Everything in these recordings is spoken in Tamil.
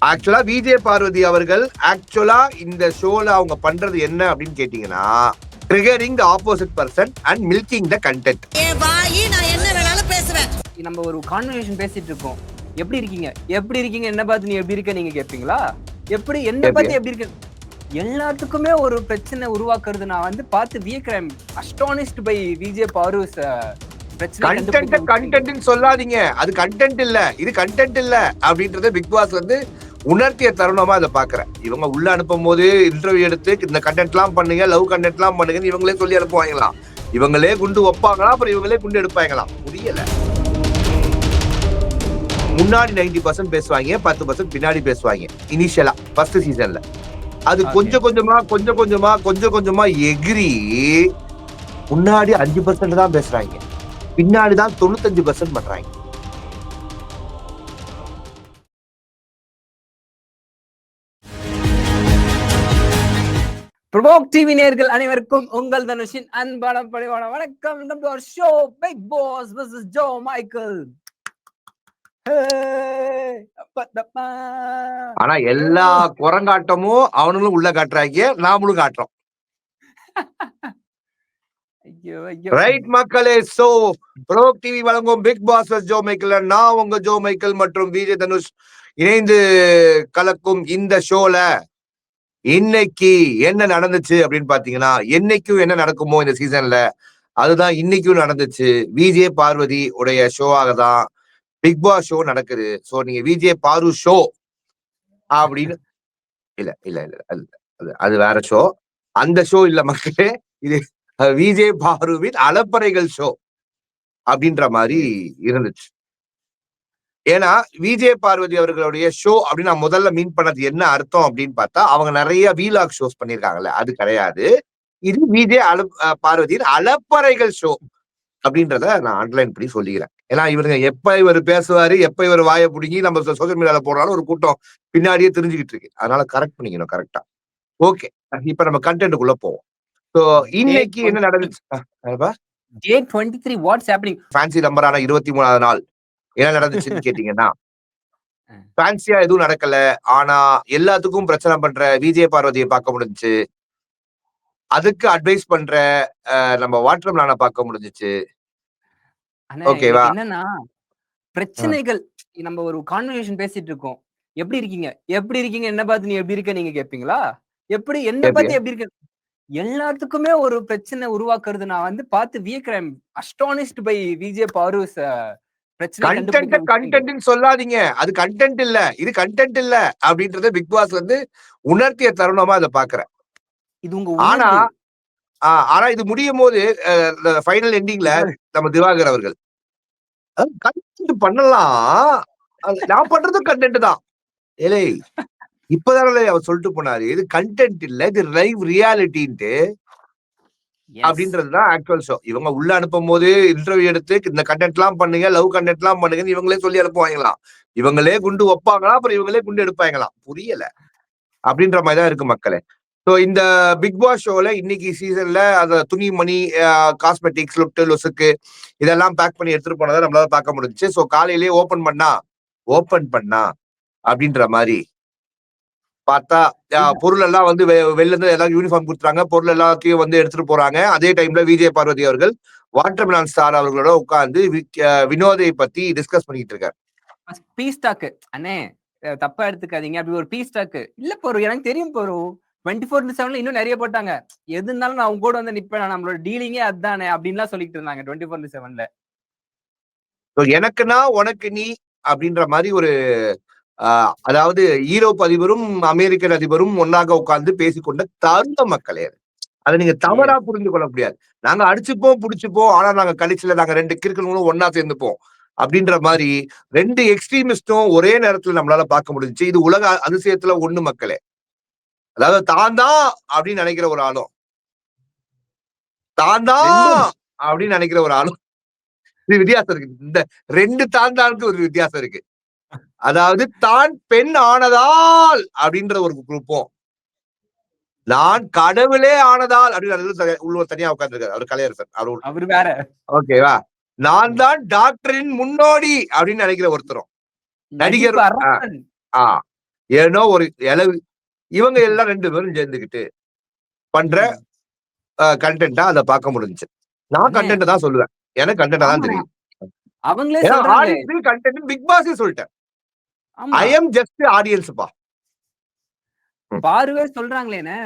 ஆக்சுவலா விஜய் பார்வதி அவர்கள் ஆக்சுவலா இந்த ஷோல அவங்க பண்றது என்ன அப்படின்னு கேட்டீங்கன்னா, triggering the opposite person and milking the content. நான் என்ன வேணாலும் பேசுவேன். நம்ம ஒரு கான்வர்சேஷன் பேசிட்டு இருக்கோம். எப்படி இருக்கீங்க? எப்படி இருக்கீங்க? என்ன பார்த்து நீ எப்படி இருக்க நீங்க கேட்பீங்களா? எப்படி என்ன பார்த்து எப்படி இருக்க? எல்லாத்துக்குமே ஒரு பிரச்சனை உருவாக்குறது நான் வந்து பார்த்து வியக்கிறேன். அஸ்டானிஷ்ட் பை விஜய் பார்வஸ் பிரச்சனை. கண்டென்ட் சொல்லாதீங்க. அது கண்டென்ட் இல்ல, இது கண்டென்ட் இல்ல அப்படின்றத பிக் பாஸ் வந்து உணர்த்திய தருணமா அதை பாக்குறேன். இவங்க உள்ள அனுப்பும் போது இன்டர்வியூ எடுத்து இந்த கண்டென்ட் எல்லாம் பண்ணுங்க, லவ் கண்டென்ட் எல்லாம் பண்ணுங்கன்னு இவங்களே சொல்லி அனுப்புவாங்களாம். இவங்களே குண்டு வைப்பாங்களா, அப்புறம் இவங்களே குண்டு எடுப்பாங்களாம். புரியல. முன்னாடி 90% பேசுவாங்க, 10% பின்னாடி பேசுவாங்க. இனிஷியலா ஃபர்ஸ்ட் சீசன்ல அது கொஞ்சம் கொஞ்சமா எகிரி முன்னாடி 5% தான் பேசுறாங்க, பின்னாடிதான் 95% பண்றாங்க. ப்ரோவோக் டிவி நேயர்கள் அனைவருக்கும் உங்கள் தனுஷின் அன்பான பணிவான வணக்கம். Welcome to our show Bigg Boss vs Jo Michael. ஆனா எல்லா குரங்காட்டமும் அவனுங்களும் உள்ள காட்டுறாங்க, நாமளும் காட்டுறோம். ரைட் மக்களே. சோ ப்ரோவோக் டிவி வழங்கும் Bigg Boss vs Jo Michael, நான் உங்க ஜோ மைக்கேல் மற்றும் விஜய் தனுஷ் இணைந்து கலக்கும் இந்த ஷோல இன்னைக்கு என்ன நடந்துச்சு அப்படின்னு பாத்தீங்கன்னா, என்னைக்கும் என்ன நடக்குமோ இந்த சீசன்ல அதுதான் இன்னைக்கும் நடந்துச்சு. விஜய் பார்வதி உடைய ஷோவாக தான் பிக் பாஸ் ஷோ நடக்குது. சோ நீங்க விஜய் பாரு ஷோ அப்படின்னு இல்ல இல்ல இல்ல அது வேற ஷோ. அந்த ஷோ இல்ல மக்களே, இது விஜய் பாருவின் அலப்பறைகள் ஷோ அப்படின்ற மாதிரி இருந்துச்சு. ஏன்னா விஜய் பார்வதி அவர்களுடைய ஷோ அப்படின்னு நான் முதல்ல மீன் பண்ணது என்ன அர்த்தம் அப்படின்னு பார்த்தா, அவங்க நிறைய வீலாக் ஷோஸ் பண்ணிருக்காங்கல்ல, அது கிடையாது. இது விஜய் பார்வதியின் அலப்பறைகள் ஷோ அப்படின்றத நான் அண்டர்லைன் பண்ணி சொல்லிக்கிறேன். ஏன்னா இவருங்க எப்ப இவர் பேசுவாரு, எப்ப இவர் வாயை பிடிங்கி நம்ம சோசியல் மீடியால போடுறாலும் ஒரு கூட்டம் பின்னாடியே தெரிஞ்சுக்கிட்டு இருக்கு. அதனால கரெக்ட் பண்ணிக்கணும் கரெக்டா. ஓகே, இப்ப நம்ம கண்டென்ட்டுக்குள்ள போவோம். சோ இன்னைக்கு என்ன நடந்துச்சு? Day 23 what's happening? ஃபேன்சி நம்பரான 23வது நாள் என்ன நடந்துச்சுன்னு கேட்டீங்கன்னா, ஃபேன்சியா எதுவும் நடக்கல. ஆனா எல்லாத்துக்கும் பிரச்சனை பண்ற விஜய் பார்வதியை பார்க்க முடிஞ்சுச்சு. அதுக்கு அட்வைஸ் பண்ற நம்ம வாட்டர் மேலான பார்க்க முடிஞ்சுச்சு. ஓகேவா? என்னன்னா பிரச்சனைகள் நம்ம ஒரு கான்வர்சேஷன் பேசிட்டு இருக்கோம். எப்படி இருக்கீங்க? எப்படி இருக்கீங்க? என்ன பார்த்து நீ எப்படி இருக்க நீங்க கேட்பீங்களா? எப்படி என்ன பார்த்து எப்படி இருக்க? எல்லாத்துக்குமே ஒரு பிரச்சனை உருவாக்குறது நான் வந்து பார்த்து வியக்கிறேன். அஸ்டானிஷ்ட் பை விஜய் பார்வஸ் கண்டென்ட் சொல்லாதீங்க. அது கண்டென்ட் இல்ல, இது கண்டென்ட் இல்ல அப்படின்றத பிக் பாஸ் வந்து உணர்த்திய தருணமா அதை பாக்குறேன். இது உங்க ஆனா இது முடியும் போது ஃபைனல் எண்டிங்ல நம்ம திவாகர் அவர்கள் கண்டென்ட் பண்ணலாம், நான் பண்றதும் கண்டென்ட் தான் ஏலே இப்பதானே அவர் சொல்லிட்டு போனாரு, இது கண்டென்ட் இல்ல, இது லைவ் ரியாலிட்டின்ட்டு அப்படின்றதுதான் ஆக்சுவல் ஷோ. இவங்க உள்ள அனுப்பும் போது இன்டர்வியூ எடுத்து இந்த கண்டென்ட் எல்லாம் பண்ணுங்க, லவ் கண்டென்ட் எல்லாம் பண்ணுங்கன்னு இவங்களே சொல்லி அனுப்புவாங்களாம். இவங்களே குண்டு வைப்பாங்களா, அப்புறம் இவங்களே குண்டு எடுப்பாங்களாம். புரியல அப்படின்ற மாதிரிதான் இருக்கு மக்களே. ஸோ இந்த பிக் பாஸ் ஷோல இன்னைக்கு சீசன்ல அந்த துணிமணி, காஸ்மெட்டிக்ஸ், லுட்டு லொசுக்கு இதெல்லாம் பேக் பண்ணி எடுத்துட்டு போனதை நம்மளால பார்க்க முடிஞ்சுச்சு. ஸோ காலையிலேயே ஓபன் பண்ணா அப்படின்ற மாதிரி பார்த்தா பொருள் எல்லாம் வந்து வெளில இருந்து எல்லாம் யூனிஃபார்ம் கொடுத்துறாங்க, பொருள் எல்லாத்தையும் வந்து எடுத்துட்டு போறாங்க. அதே டைம்ல விஜய் பார்வதி அவர்கள் வாட்டர் மெலான் ஸ்டார் அவர்களோட உட்கார்ந்து வினோதை பத்தி டிஸ்கஸ் பண்ணிட்டு இருக்காரு. பீஸ் டாக் அண்ணே, தப்பா எடுத்துக்காதீங்க, அப்படி ஒரு பீஸ் டாக் இல்ல போறோம். எனக்கு தெரியும் போறோம் 24/7 இன்னும் நிறைய போட்டாங்க. எது இருந்தாலும் நான் அவங்க கூட வந்து நிப்பேன், நம்மளோட டீலிங்கே அதுதானே அப்படின்லாம் சொல்லிட்டு இருந்தாங்க 24/7ல. எனக்குன்னா உனக்கு நீ அப்படின்ற மாதிரி ஒரு அதாவது ஈரோப் அதிபரும் அமெரிக்கன் அதிபரும் ஒன்னாக உட்கார்ந்து பேசிக்கொண்ட தருண மக்களே. அதை நீங்க தவறா புரிந்து கொள்ள முடியாது. நாங்க அடிச்சுப்போம் புடிச்சுப்போம், ஆனா நாங்க கடைசியில நாங்க 2 கிறுக்கனும் ஒன்னா சேர்ந்துப்போம் அப்படின்ற மாதிரி 2 எக்ஸ்ட்ரீமிஸ்டும் ஒரே நேரத்துல நம்மளால பார்க்க முடிஞ்சுச்சு. இது உலக அதிசயத்துல ஒண்ணு மக்களே. அதாவது தான் அப்படின்னு நினைக்கிற ஒரு ஆளும், தான் அப்படின்னு நினைக்கிற ஒரு ஆளும், இது வித்தியாசம் இருக்கு. இந்த 2 தாண்டாளுக்கு ஒரு வித்தியாசம் இருக்கு. அதாவது தான் பெண் ஆனதால் அப்படின்ற ஒரு குரூப்பும், நான் கடவுளே ஆனதால் அப்படின்னு உள்ள தனியா உட்கார்ந்துருக்காரு அவர் கலையரசன். அவரு வேற. ஓகேவா? நான் தான் டாக்டரின் முன்னோடி அப்படின்னு நினைக்கிற ஒருத்தரும், நடிகர் ஏனோ ஒரு இளவு இவங்க எல்லாம் 2 பேரும் சேர்ந்துக்கிட்டு பண்ற கண்டென்ட்டா அதை பார்க்க முடிஞ்சுச்சு. நான் கண்டென்ட் தான் சொல்லுவேன். எனக்கு கண்டென்ட்டா தான் தெரியும். அவங்களே ஏன்னா சொல்றாங்க. ஆடியன்ஸ் கண்டென்ட் பிக் பாஸே சொல்லிட்டேன். ஆமா. ஐ எம் ஜஸ்ட் ஆடியன்ஸ்ப்பா. பாருவே சொல்றாங்களேண்ணே,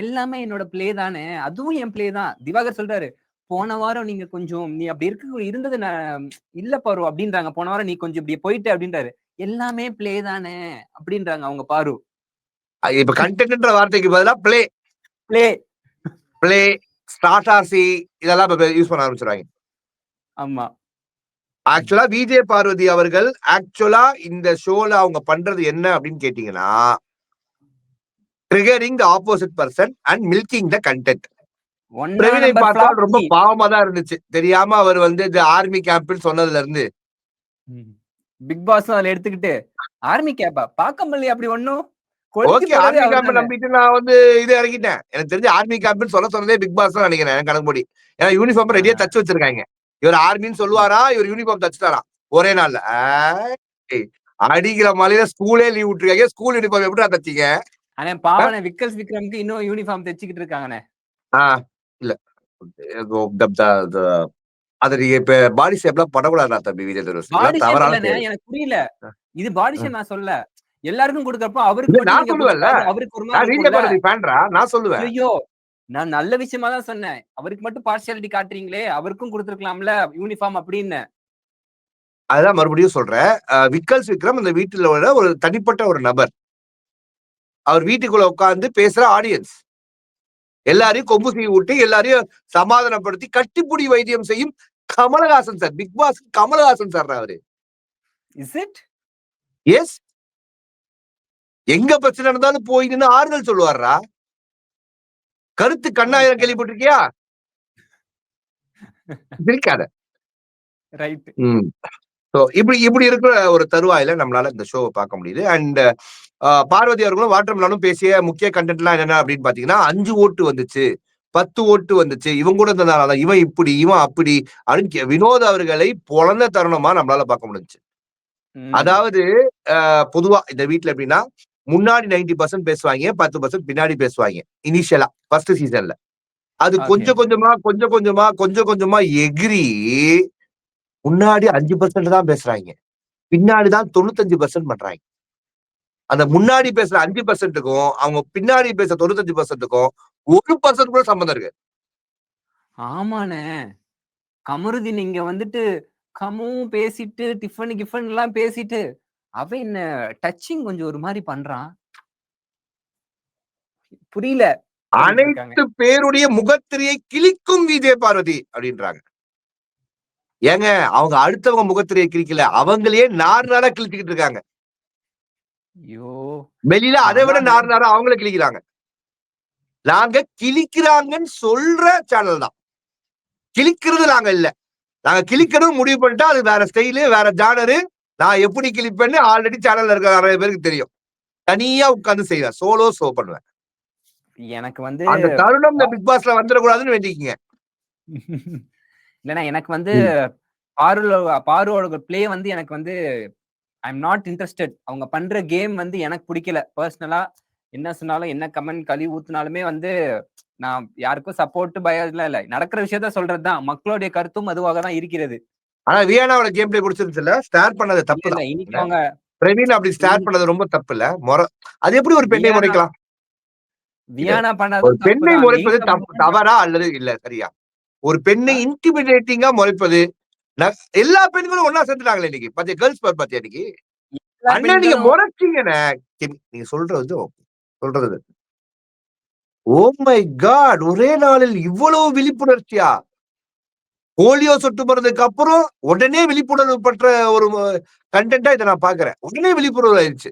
எல்லாமே என்னோட பிளே தானே. அதுவும் என் பிளே தான். திவாகர் சொல்றாரு, போன வாரம் நீங்க கொஞ்சம் நீ அப்படி இருந்தது இல்ல பாரு அப்படின்றாங்க. போன வாரம் நீ கொஞ்சம் இப்படி போயிட்ட அப்படின்றாரு. எல்லாமே பிளே தானே அப்படின்றாங்க அவங்க பாரு. இப்ப கண்டென்ட்ன்ற வார்த்தைக்கு பதிலா பிளே பிளே பிளே ஸ்டார்டார்சி இதெல்லாம் இப்ப யூஸ் பண்ண ஆரம்பிச்சிருவாங்க. ஆமா. ஆக்சுவலா விஜே பார்வதி அவர்கள் ஆக்சுவலா இந்த ஷோல அவங்க பண்றது என்ன அப்படின்னு கேட்டீங்கன்னா, triggering the opposite person and milking the content. பிரவீனை பார்த்தால் ரொம்ப பாவமா தான் இருந்துச்சு. தெரியாம அவர் வந்து இந்த ஆர்மி கேம்ப்னு சொன்னதுல இருந்து பிக் பாஸ் அதுல எடுத்துக்கிட்டு ஆர்மி கேப்பா பார்க்க முடியல அப்படி ஒண்ணும். ஓகே, ஆர்மி கேம்ப் நம்பிட்டு நான் வந்து இது இறங்கிட்டேன். எனக்கு தெரிஞ்சு ஆர்மி கேம்ப்னு சொன்னதே பிக் பாஸ் தான் நினைக்கிறேன் எனக்கு கணக்குப்படி. ஏன்னா யூனிஃபார்ம் ரெடியா தச்சு வச்சிருக்காங்க. இவர் ஆர்மின்னு சொல்லுவாரா, இவர் யூனிஃபார்ம் தச்சுட்டாரா ஒரே நாள்ல. அடிக்கிற மலையில ஸ்கூலே லீவ் விட்டுருக்காங்க. ஸ்கூல் யூனிஃபார்ம் எப்படி தச்சிங்க? ஆனா பாவன விக்ரம்க்கு இன்னும் யூனிஃபார்ம் தைச்சிக்கிட்டு இருக்காங்கண்ணே. இல்ல அது நீங்க இப்ப பாடி ஷேப்லாம் பண்ணக்கூடாதா தம்பி விஜய் தனுஷ்? எனக்கு புரியல. இது பாடி ஷேப் நான் சொல்ல. எல்லாருக்கும் கொடுக்கறப்போ அவருக்கு நான் சொல்லுவேன்ல, அவருக்கு ஒரு மாதிரி ஃபேன்ரா நான் சொல்லுவேன். ஐயோ நான் நல்ல விஷயமா தான் சொன்னேன். அவருக்கு மட்டும் பார்ஷியாலிட்டி காட்டுறீங்களே, அவருக்கும் கொடுத்துருக்கலாம்ல யூனிஃபார்ம் அப்படின்னு. அதான் மறுபடியும் சொல்றேன். விக்ரம் அந்த வீட்டுல ஒரு தனிப்பட்ட ஒரு நபர். அவர் வீட்டுக்குள்ள உட்கார்ந்து பேசுற ஆடியன்ஸ். எல்லாரையும் கொம்பு செய்ய விட்டு எல்லாரையும் சமாதானப்படுத்தி கட்டிப்புடி வைத்தியம் செய்யும் Kamal Haasan sir. Bigg Boss Kamal Haasan sir அவரு. Is it? எஸ். எங்க பிரச்சனை நடந்தாலும் போய் நின்று ஆறுதல் சொல்லுவாரா? கருத்து கண்ணாயிரம் கேள்விப்பட்டிருக்கியா? இருக்காத. ரைட். இப்படி இருக்கிற ஒரு தருவாயில நம்மளால இந்த ஷோவை பார்க்க முடியுது. அண்ட் பார்வதி அவர்களும் வாட்டர்மெலனும் பேசிய முக்கிய கண்டென்ட் எல்லாம் என்ன அப்படின்னு பாத்தீங்கன்னா, 5 ஓட்டு வந்துச்சு, 10 ஓட்டு வந்துச்சு, இவங்க கூட இருந்ததுனால இவன் இப்படி இவன் அப்படி அப்படின்னு வினோத் அவர்களை பொழந்த தருணமா நம்மளால பார்க்க முடிஞ்சுச்சு. அதாவது பொதுவா இந்த வீட்டுல எப்படின்னா, முன்னாடி 90% பேசுவாங்க, 10% பின்னாடி பேசுவாங்க. இனிஷியலா ஃபர்ஸ்ட் சீசன்ல அது கொஞ்சம் கொஞ்சமா எகிரி முன்னாடி 5% தான் பேசுறாங்க, பின்னாடிதான் 95% பண்றாங்க. அந்த முன்னாடி பேசுற 5%க்கும் அவங்க பின்னாடி பேசுற 95%க்கும் 1% கூட சம்பந்தம் இருக்கு. ஆமாண்ணே, கமருதீன் இங்க வந்துட்டு கமும் பேசிட்டு டிஃபன் எல்லாம் பேசிட்டு அவன் என்ன டச்சிங் கொஞ்சம் ஒரு மாதிரி பண்றான். புரியல. அனைத்து பேருடைய முகத்திரையை கிழிக்கும் விஜய் பார்வதி அப்படின்றாங்க. ஏங்க அவங்க அடுத்தவங்க முகத்திரையை கிழிக்கல, அவங்களையே நாரா கிழிச்சுக்கிட்டு இருக்காங்க. வெளியில அதை விட நாரா அவங்கள கிழிக்கிறாங்க. நாங்க கிழிக்கிறாங்கன்னு சொல்ற சேனல் தான், கிழிக்கிறது நாங்க இல்ல. நாங்க கிழிக்கிறது முடிவு பண்ணிட்டா அது வேற ஸ்டைலு, வேற ஜானரு. நான் எப்படி கிழிப்பேன்னு ஆல்ரெடி சேனல்ல இருக்க நிறைய பேருக்கு தெரியும். தனியா உட்கார்ந்து செய்வேன், சோலோ ஷோ பண்ணுவேன். எனக்கு வந்து அந்த தருணம் இந்த பிக் பாஸ்ல வந்துடக்கூடாதுன்னு வேண்டிக்கீங்க. இல்லன்னா எனக்கு வந்து பாருவோட பிளே வந்து எனக்கு வந்து ஐ எம் நாட் இன்ட்ரெஸ்டட். அவங்க பண்ற கேம் வந்து எனக்கு பிடிக்கல பர்சனலா. என்ன சொன்னாலும் என்ன கமெண்ட் கழுவி ஊத்துனாலுமே வந்து நான் யாருக்கும் சப்போர்ட் பயம் இல்ல. நடக்கிற விஷயத்த சொல்றதுதான், மக்களுடைய கருத்தும் அதுவாக தான் இருக்கிறது. ஆனா வியானாவோட கேம் பிளே பிடிச்சிருந்துச்சுல, ஸ்டார் பண்ணது தப்பு இல்ல. இன்னைக்கு அவங்க பிரவீன் அப்படி ஸ்டார் பண்ணது ரொம்ப தப்பு இல்ல. அது எப்படி ஒரு பெண்ணை முறைக்கலாம்? வியானா பண்ணது ஒரு பெண்ணை முறைப்பது தவறா அல்லது இல்ல சரியா? ஒரு பெண்ணை இன்டிமிடேட்டிங்கா முறைப்பது. எல்லா பெண்களும் ஒன்னா சேர்ந்துட்டாங்களே இன்னைக்கு. பாத்தியா கேர்ள்ஸ் பவர் பாத்தியா இன்னைக்கு? அண்ணா நீங்க முறைச்சீங்கண்ணே. நீங்க சொல்றது ஓ மை காட், ஒரே நாளில் இவ்வளவு விழிப்புணர்ச்சியா? போலியோ சொட்டு போறதுக்கு அப்புறம் உடனே விழிப்புணர்வு பற்ற ஒரு கண்டென்ட்டா இதை நான் பாக்குறேன். உடனே விழிப்புணர்வு ஆயிடுச்சு.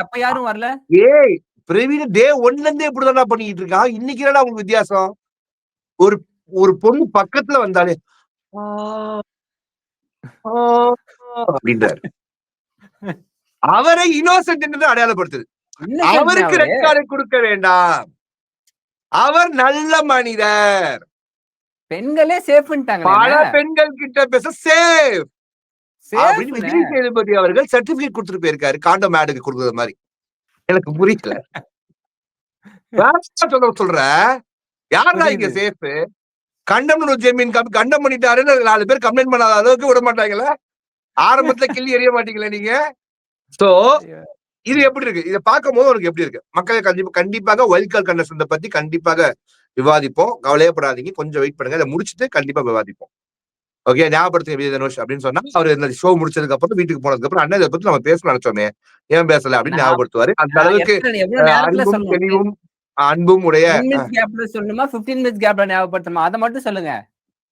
அப்ப யாரும் வரல. ஏய் பிரவீன் டே 1ல இருந்தே இப்படிதான் பண்ணிட்டு இருக்கான். இன்னைக்கு என்னடா உங்களுக்கு வித்தியாசம்? ஒரு பொண்ணு பக்கத்துல வந்தாலே அப்படின்றாரு. அவரை இன்னோசென்ட் என்று அடையாளப்படுத்துது. அவருக்கு ரெட் கார்டு கொடுக்க வேண்டாம், அவர் நல்ல மனிதர். பெண்களே சேஃப்ன்ட்டாங்க. பல பெண்கள் கிட்ட பேச அப்படின்னு விஜய் சேதுபதி அவர்கள் சர்டிபிகேட் கொடுத்துட்டு போயிருக்காரு காண்டம் ஆடுக்கு கொடுக்குறது மாதிரி. எனக்கு புரியல. சொல்ற யாரா இங்க சேஃப்? கண்டம் ஜெமீன் கண்டம் பண்ணிட்டாருன்னு 4 பேர் கம்ப்ளைண்ட் பண்ணாத அளவுக்கு விட மாட்டாங்களா? ஆரம்பத்துல கிள்ளி எறிய மாட்டீங்களா நீங்க? சோ இது எப்படி இருக்கு? இதை பார்க்கும் போது உனக்கு எப்படி இருக்கு? மக்கள் கண்டிப்பாக வைல்ட் கார்டு கண்டஸ்டன்ட் பத்தி கண்டிப்பாக விவாதிப்போம். கவலையப்படாதீங்க, கொஞ்சம் வெயிட் பண்ணுங்க. இதை முடிச்சுட்டு கண்டிப்பா விவாதிப்போம். ஓகே, ஞாபகப்படுத்துங்க விஜய் தனுஷ் அப்படின்னு சொன்னா அவர் இந்த ஷோ முடிச்சதுக்கு அப்புறம் வீட்டுக்கு போனதுக்கு அப்புறம் அண்ணன் இதை பத்தி நம்ம பேச நினைச்சோமே, ஏன் பேசல அப்படின்னு ஞாபகப்படுத்துவாரு. அந்த அளவுக்கு அன்பும் தெளிவும் அன்பும் உடைய சொல்லணுமா 15 மினிட்ஸ் கேப்ல ஞாபகப்படுத்தணுமா? அதை மட்டும் சொல்லுங்க.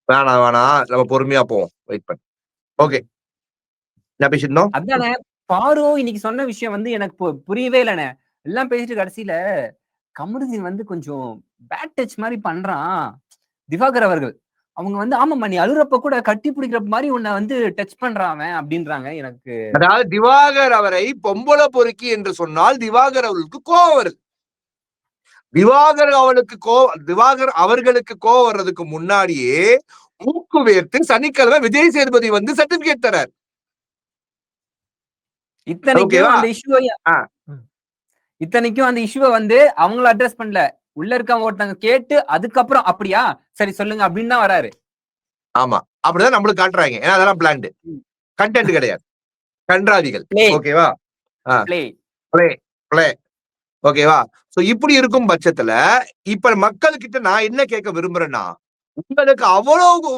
வேணாம், நம்ம பொறுமையா போவோம். வெயிட் பண்ணு. ஓகே, நான் பேசிருந்தோம். அதானே பாரு இன்னைக்கு சொன்ன விஷயம் வந்து எனக்கு புரியவே இல்லைண்ணே. எல்லாம் பேசிட்டு கடைசியில கமருதீன் வந்து கொஞ்சம் பேட் டச் மாதிரி பண்றான் திவாகர் அவர்கள். அவங்க வந்து ஆமாம்மா நீ அழுறப்ப கூட கட்டி பிடிக்கிற மாதிரி உன்னை வந்து டச் பண்றான் அப்படின்றாங்க. எனக்கு அதாவது திவாகர் அவரை பொம்பளை பொறுக்கி என்று சொன்னால் திவாகர் அவர்களுக்கு கோவம் வருது. திவாகர் அவர்களுக்கு கோவம் வர்றதுக்கு முன்னாடியே மூக்கு வேர்த்து சனிக்கிழமை விஜய் சேதுபதி வந்து சர்டிபிகேட் தரார். இத்தனைக்கும் அந்த இஷ்யூவை வந்து அவங்கள அட்ரஸ் பண்ணல, உள்ள இருக்கவங்க ஒருத்தங்க கேட்டு அதுக்கப்புறம் அப்படியா சரி சொல்லுங்க அப்படின்னு தான் வராரு. ஆமா, அப்படிதான் நம்மளுக்கு காட்டுறாங்க. ஏன்னா அதெல்லாம் பிளான்டு கண்டென்ட் கிடையாது, கன்றாவிகள். ஓகேவா? ஓகேவா? சோ இப்படி இருக்கும் பட்சத்துல இப்ப மக்கள்கிட்ட நான் என்ன கேட்க விரும்புறேன்னா, உங்களுக்கு அவ்வளவு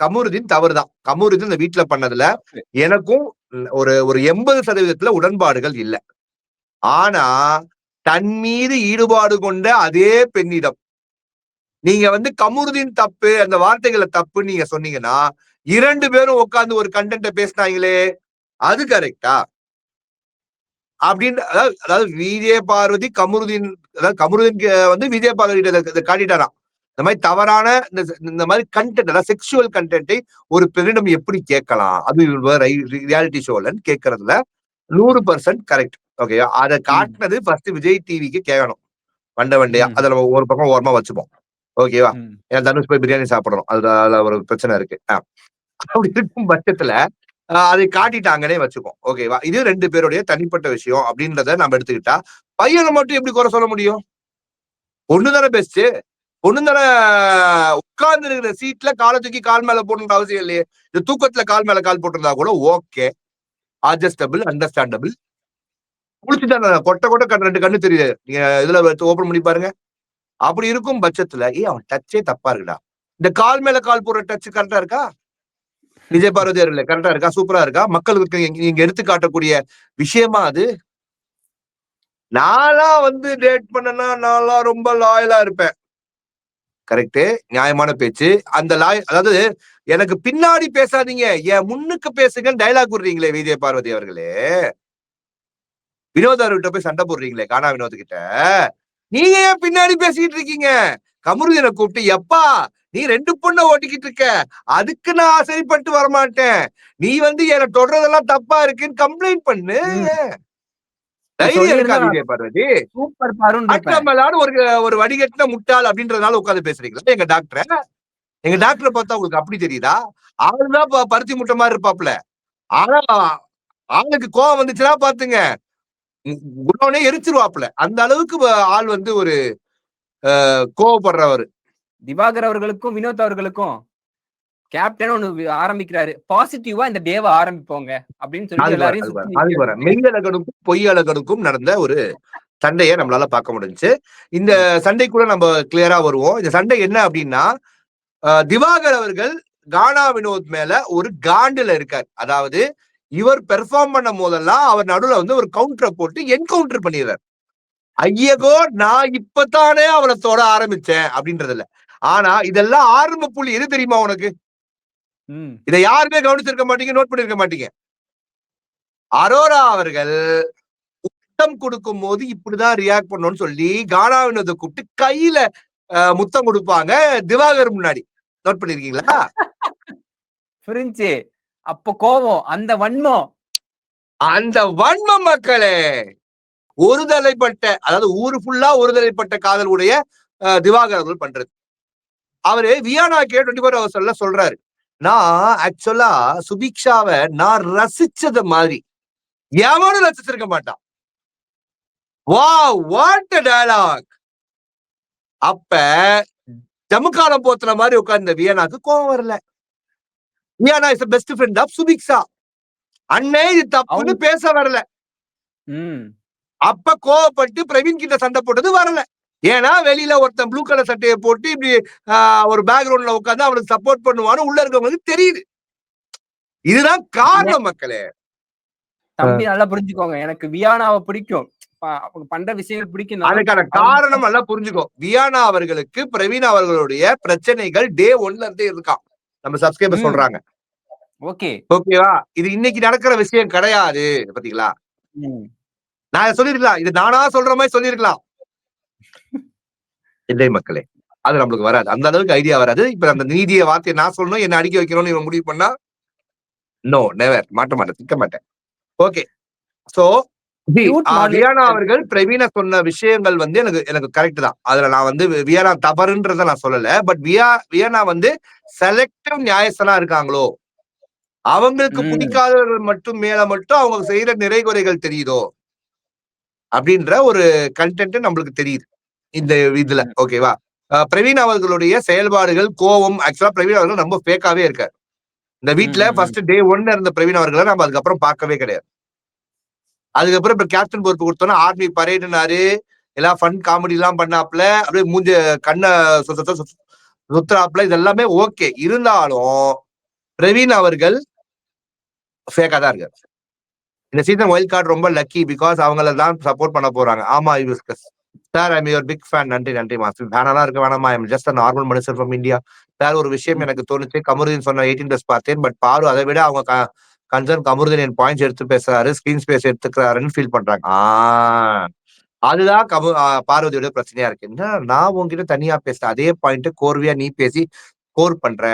கமருதீன் தவறுதான். கமருதீன் இந்த வீட்டுல பண்ணதுல எனக்கும் ஒரு 80% உடன்பாடுகள் இல்ல. ஆனா தன் மீது ஈடுபாடு கொண்ட அதே பெண்ணிடம் நீங்க வந்து கமருதீன் தப்பு, அந்த வார்த்தைகளை தப்பு நீங்க சொன்னீங்கன்னா 2 பேரும் உட்கார்ந்து ஒரு கண்டென்ட்ட பேசினாங்களே, அது கரெக்டா? அப்படின்னு அதாவது விஜய் பார்வதி கமருதீன், அதாவது கமருதீன் வந்து விஜய் பார்வதி காட்டிட்டாராம். இந்த மாதிரி தவறான இந்த மாதிரி கண்டென்ட், அதாவது செக்ஷுவல் கண்டென்ட்டை ஒரு பெண்ணிடம் எப்படி கேட்கலாம், அது ரியாலிட்டி ஷோலன்னு கேட்கறதுல 100% கரெக்ட். ஓகே, அதை காட்டினது ஃபர்ஸ்ட் விஜய் டிவிக்கு கேட்கணும் வண்டையா. அதுல ஒரு பக்கம் ஓரமா வச்சுப்போம். ஓகேவா? ஏன்னா தனுஷ் போய் பிரியாணி சாப்பிடணும், அதுல ஒரு பிரச்சனை இருக்கு. அப்படி இருக்கும் பட்சத்துல அதை காட்டிட்டாங்கன்னே வச்சுக்கோம். ஓகேவா? இது 2 பேருடைய தனிப்பட்ட விஷயம் அப்படின்றத நம்ம எடுத்துக்கிட்டா பையனை மட்டும் எப்படி குறை சொல்ல முடியும்? பொண்ணுதானே பெஸ்ட். பொண்ணுதானே உட்கார்ந்து இருக்கிற சீட்ல காலை தூக்கி கால் மேல போடணுன்ற அவசியம் இல்லையே. இந்த தூக்கத்துல கால் மேல கால் போட்டிருந்தா கூட ஓகே, அட்ஜஸ்டபிள், அண்டர்ஸ்டாண்டபிள். குளிச்சுட்டான கொட்டை 2 கண்ணு தெரியுது, நீங்க இதுல ஓபன் பண்ணி பாருங்க. அப்படி இருக்கும் பட்சத்துல அவன் டச்சே தப்பா இருக்குடா. இந்த கால் மேல கால் போடுற டச் கரெக்டா இருக்கா? விஜய் பார்வதி அவர்கள் கரெக்டா இருக்கா? சூப்பரா இருக்கா? மக்களுக்கு நீங்க எடுத்து காட்டக்கூடிய விஷயமா அது? நான்லாம் வந்து டேட் பண்ணனா நான்லாம் ரொம்ப லாயலா இருப்பேன். கரெக்ட், நியாயமான பேச்சு. அந்த அதாவது எனக்கு பின்னாடி பேசாதீங்க, என் முன்னுக்கு பேசுங்கன்னு டைலாக் விடுறீங்களே விஜய் பார்வதி அவர்களே. வினோத் அவர்கிட்ட போய் சண்டை போடுறீங்களே, கானா வினோத் கிட்ட, நீங்க ஏன் பின்னாடி பேசிக்கிட்டு இருக்கீங்க? கமருதீனை கூப்பிட்டு எப்பா நீ 2 பொண்ணை ஓட்டிக்கிட்டு இருக்க, அதுக்கு நான் ஆசைப்பட்டு வரமாட்டேன், நீ வந்து என்ன தொடர்றதெல்லாம் தப்பா இருக்குன்னு கம்ப்ளைண்ட் பண்ணு. தைரியம் இருக்கா விஜய் பார்வதி? ஒரு வடிகட்டின முட்டாள் அப்படின்றதுனால உட்காந்து பேசுறீங்களா? எங்க டாக்டரை பார்த்தா உங்களுக்கு அப்படி தெரியுதா? ஆளுதான் பருத்தி முட்டை மாதிரி இருப்பாப்ல. ஆனா ஆளுக்கு கோவம் வந்துச்சுன்னா பாத்துங்க, குணவனே எரிச்சிருவாப்ல. அந்த அளவுக்கு ஆள் வந்து ஒரு கோவப்படுறவர். திவாகர் அவர்களுக்கும் வினோத் அவர்களுக்கும் கேப்டன் ஒண்ணு ஆரம்பிக்கிறாரு, பாசிட்டிவா இந்த டேவை ஆரம்பிப்போங்க அப்படின்னு சொல்லி மெய்யழகனுக்கும் பொய்யழகனுக்கும் நடந்த ஒரு சண்டையை நம்மளால பார்க்க முடிஞ்சுச்சு. இந்த சண்டைக்குள்ள நம்ம கிளியரா வருவோம். இந்த சண்டை என்ன அப்படின்னா, திவாகர் அவர்கள் கானா வினோத் மேல ஒரு காண்டுல இருக்கார். அதாவது இவர் பெர்ஃபார்ம் பண்ணும் போதெல்லாம் அவர் நடுவுல வந்து ஒரு கவுண்டரை போட்டு என்கவுண்டர் பண்ணிடுறார். ஐயகோ நான் இப்பதானே அவளை தொட ஆரம்பிச்சேன் அப்படின்றதுல. ஆனா இதெல்லாம் ஆரம்ப புள்ளி எது தெரியுமா உனக்கு? இதை யாருமே கவனிச்சிருக்க மாட்டீங்க, நோட் பண்ணிருக்க மாட்டீங்க. அரோரா அவர்கள் முத்தம் கொடுக்கும் போது இப்படிதான் ரியாக்ட் பண்ணணும்னு சொல்லி கானா வினோத்தை கூப்பிட்டு கையில முத்தம் கொடுப்பாங்க திவாகர் முன்னாடி. நோட் பண்ணிருக்கீங்களா? புரிஞ்சு. அப்ப கோபம், அந்த வன்மம் மக்களே, ஒருதலைப்பட்ட, அதாவது ஊரு ஃபுல்லா ஒருதலைப்பட்ட காதல் உடைய திவாகர் அவர்கள் பண்றது. அவரு வியானா கே 24 ஹவர்ஸ்ல சொல்றாரு, நான் ஆக்சுவலா சுபிக்ஷாவை நான் ரசிச்சது மாதிரி எவனும் ரசிச்சிருக்க மாட்டான். Wow what a dialogue. அப்ப ஜமுக்காலம் போத்துற மாதிரி உட்கார்ந்த வியனாக்கு கோவம் வரல. Viyana is the best friend of Subiksha. அண்ணே இது தப்புன்னு பேச வரல. அப்ப கோவப்பட்டு பிரவீன் கிட்ட சண்டை போட்டது வரல. ஏன்னா வெளியில ஒருத்தன் ப்ளூ கலர் சட்டையை போட்டு இப்படி ஒரு பேக்ரவுண்ட்ல உட்கார்ந்து அவனுக்கு சப்போர்ட் பண்ணுவான்னு உள்ள இருக்கவங்களுக்கு தெரியுது. இதுதான் காரணம் மக்களே. தம்பி நல்லா புரிஞ்சுக்கோங்க, எனக்கு வியானாவை பிடிக்கும், அவங்க பண்ற விஷயங்கள் பிடிக்கும். அதுக்கான காரணம் நல்லா புரிஞ்சுக்கோ. வியானா அவர்களுக்கு பிரவீன் அவர்களுடைய பிரச்சனைகள் டே 1ல இருந்தே இருக்கான். நம்ம சப்ஸ்கிரைபர் சொல்றாங்க. ஓகேவா? இது இன்னைக்கு நடக்கிற விஷயம் கிடையாது. பாத்தீங்களா? நான் சொல்லிருக்கலாம், இது நானா சொல்ற மாதிரி சொல்லிருக்கலாம். இல்லை மக்களே, அது நம்மளுக்கு வராது, அந்த அளவுக்கு ஐடியா வராது. இப்ப அந்த நீதிய வார்த்தையை நான் சொல்லணும், என்ன அடிக்க வைக்கணும்னு இவன் முடிவு பண்ணா நோ நெவர் மாட்ட மாட்டேன், திக்க மாட்டேன். ஓகே, சோ வியானா அவர்கள் பிரவீனா சொன்ன விஷயங்கள் வந்து எனக்கு கரெக்ட் தான். அதுல நான் வந்து வியானா தவறுன்றத நான் சொல்லல. பட் வியானா வந்து செலக்டிவ் நியாயஸ்தனா இருக்காங்களோ, அவங்களுக்கு பிடிக்காதவர்கள் மட்டும் மேல மட்டும் அவங்க செய்யற நிறைகுறைகள் தெரியுதோ அப்படின்ற ஒரு கண்டென்ட் நம்மளுக்கு தெரியுது இந்த இதுல. ஓகேவா? பிரவீன் அவர்களுடைய செயல்பாடுகள், கோவம், ஆக்சுவலா பிரவீன் அவர்கள் ரொம்ப ஃபேக்காவே இருக்காரு. இந்த வீட்டுல ஃபர்ஸ்ட் டே 1 இருந்த பிரவீன் அவர்களை நம்ம அதுக்கப்புறம் பார்க்கவே கிடையாது. அதுக்கப்புறம் இப்ப கேப்டன் பொறுப்பு கொடுத்தோம்னா ஆர்மி பரேடுனாரு, எல்லாம் ஃபன் காமெடி எல்லாம் பண்ணாப்ல, அப்படியே மூஞ்ச கண்ணை சுத்துறாப்ல, இது எல்லாமே ஓகே. இருந்தாலும் பிரவீன் அவர்கள் ஃபேக்கா தான் இருக்காரு. இந்த சீசன் வைல்ட் கார்டு ரொம்ப லக்கி, பிகாஸ் அவங்கள தான் சப்போர்ட் பண்ண போறாங்க. ஆமா sir, I am your big fan. நன்றி நன்றி மாஸ்டர். ஃபேனெல்லாம் இருக்க வேணாமா, ஐ எம் ஜஸ்ட் நார்மல் மனுஷன் ஃப்ரம் இந்தியா. சார், ஒரு விஷயம் எனக்கு தோணுச்சு, கமருதீன் சொன்ன 18+ பார்த்தேன். பட் பாரு அதை விட அவங்க கன்சர்ன் கமருதீன் என் பாயிண்ட்ஸ் எடுத்து பேசுறாரு, ஸ்கிரீன் ஸ்பேஸ் எடுத்துக்கிறாருன்னு ஃபீல் பண்றாங்க. அதுதான் பார்வதியோட பிரச்சனையா இருக்கு. என்ன நான் உங்ககிட்ட தனியா பேசுறேன், அதே பாயிண்ட் கோர்வையா நீ பேசி ஸ்கோர் பண்ற.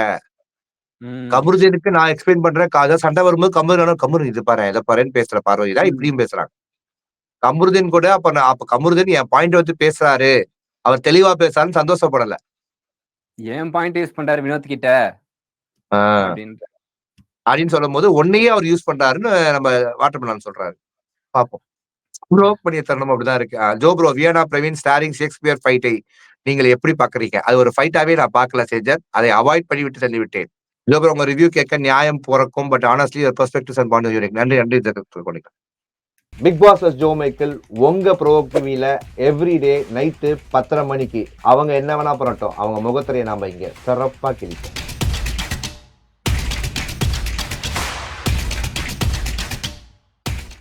கமருதீனுக்கு நான் எக்ஸ்பிளைன் பண்றேன், சண்டை வரும்போது கமருதீன் இது பாரு எதை பாருன்னு பேசுற பார்வதி தான் இப்படியும் பேசுறாங்க. கமருதீன் கூட அப்ப கமருதீன் என் பாயிண்ட் வந்து பேசுறாரு, அவர் தெளிவா பேசுறாருன்னு சந்தோஷப்படல. ஏன் பாயிண்ட் யூஸ் பண்றாரு வினோத் கிட்ட அப்படின்னு சொல்லும் போது ஒன்னையே அவர் யூஸ் பண்றாருன்னு நம்ம வாட்டர் பண்ணலாம்னு சொல்றாரு. பாப்போம். பண்ணிய தருணம் அப்படிதான் இருக்கு. Joe bro, வியனா Praveen starting Shakespeare ஃபைட்டை நீங்கள் எப்படி பாக்குறீங்க? அது ஒரு ஃபைட்டாவே நான் பார்க்கல சேஜர், அதை அவாய்ட் பண்ணி விட்டு தள்ளி விட்டேன். ஜோ ப்ரோ, உங்க ரிவ்யூ கேட்க நியாயம் பிறக்கும், but honestly your perspectives and point of view. நன்றி நன்றி. பிக் பாஸ் ஜோ மைக்கேல் உங்க ப்ரோவோக் டிவில எவ்ரிடே நைட்டு 10:30 மணிக்கு அவங்க என்ன வேணா பண்ணட்டும், அவங்க முகத்திரையை நாம இங்க சிறப்பா கிழிப்போம்.